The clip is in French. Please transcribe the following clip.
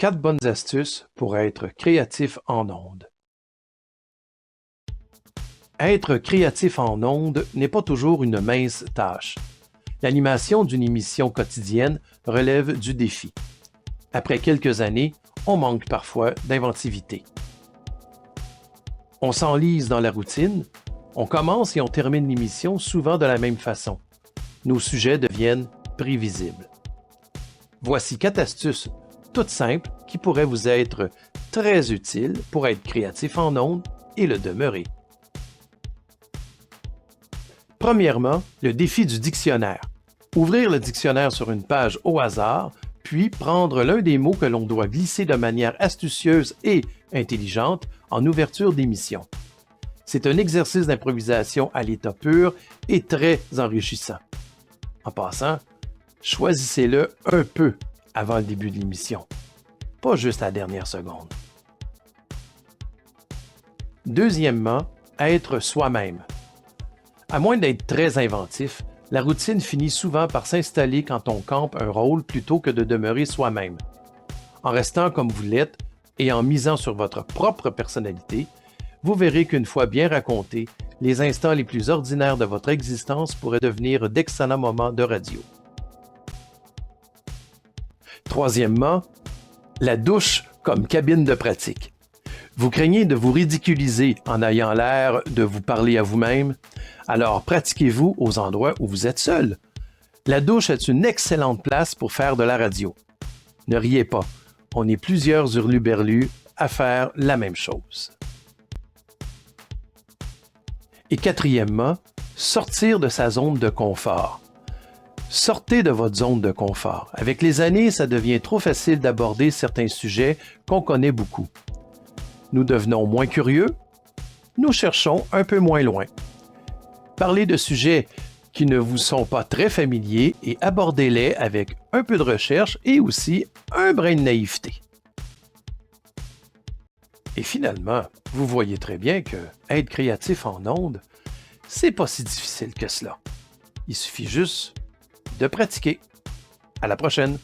4 bonnes astuces pour être créatif en ondes. Être créatif en ondes n'est pas toujours une mince tâche. L'animation d'une émission quotidienne relève du défi. Après quelques années, on manque parfois d'inventivité. On s'enlise dans la routine, on commence et on termine l'émission souvent de la même façon. Nos sujets deviennent prévisibles. Voici 4 astuces toutes simples qui pourraient vous être très utiles pour être créatif en ondes et le demeurer. Premièrement, le défi du dictionnaire. Ouvrir le dictionnaire sur une page au hasard, puis prendre l'un des mots que l'on doit glisser de manière astucieuse et intelligente en ouverture d'émission. C'est un exercice d'improvisation à l'état pur et très enrichissant. En passant, choisissez-le un peu avant le début de l'émission, pas juste à la dernière seconde. Deuxièmement, être soi-même. À moins d'être très inventif, la routine finit souvent par s'installer quand on campe un rôle plutôt que de demeurer soi-même. En restant comme vous l'êtes et en misant sur votre propre personnalité, vous verrez qu'une fois bien racontés, les instants les plus ordinaires de votre existence pourraient devenir d'excellents moments de radio. Troisièmement, la douche comme cabine de pratique. Vous craignez de vous ridiculiser en ayant l'air de vous parler à vous-même? Alors pratiquez-vous aux endroits où vous êtes seul. La douche est une excellente place pour faire de la radio. Ne riez pas, on est plusieurs hurluberlus à faire la même chose. Et quatrièmement, sortir de sa zone de confort. Sortez de votre zone de confort. Avec les années, ça devient trop facile d'aborder certains sujets qu'on connaît beaucoup. Nous devenons moins curieux, nous cherchons un peu moins loin. Parlez de sujets qui ne vous sont pas très familiers et abordez-les avec un peu de recherche et aussi un brin de naïveté. Et finalement, vous voyez très bien que être créatif en ondes, c'est pas si difficile que cela. Il suffit juste de pratiquer. À la prochaine!